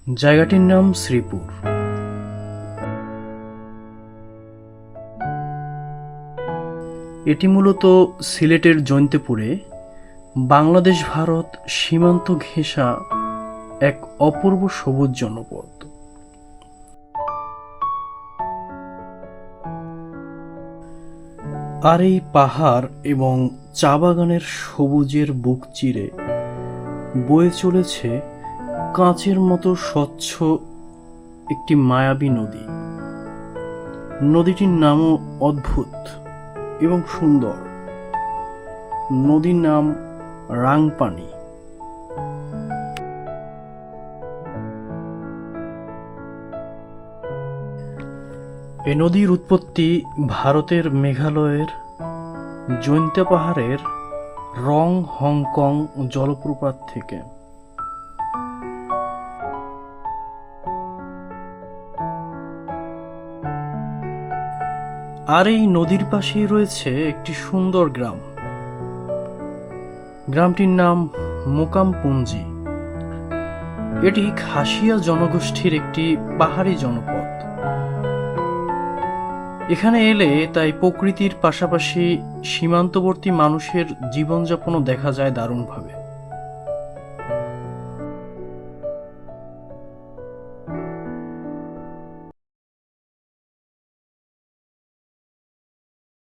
জায়গাটির নাম শ্রীপুর। এটি মূলত সিলেটের জৈন্তেপুরে বাংলাদেশ ভারত সীমান্ত ঘেঁষা এক অপূর্ব সবুজ জনপদ। আর এই পাহাড় এবং চা বাগানের সবুজের বুক চিরে বয়ে চলেছে কাঁচের মতো স্বচ্ছ একটি মায়াবী নদী। নদীটির নামও অদ্ভুত এবং সুন্দর। নদীর নাম রাংপানি। এ নদীর উৎপত্তি ভারতের মেঘালয়ের জৈন্তা পাহাড়ের রং হংকং জলপ্রপাত থেকে। আর এই নদীর পাশেই রয়েছে একটি সুন্দর গ্রাম। গ্রামটির নাম মোকামপুঞ্জি। এটি খাসিয়া জনগোষ্ঠীর একটি পাহাড়ি জনপদ। এখানে এলে তাই প্রকৃতির পাশাপাশি সীমান্তবর্তী মানুষের জীবনযাপনও দেখা যায় দারুণভাবে।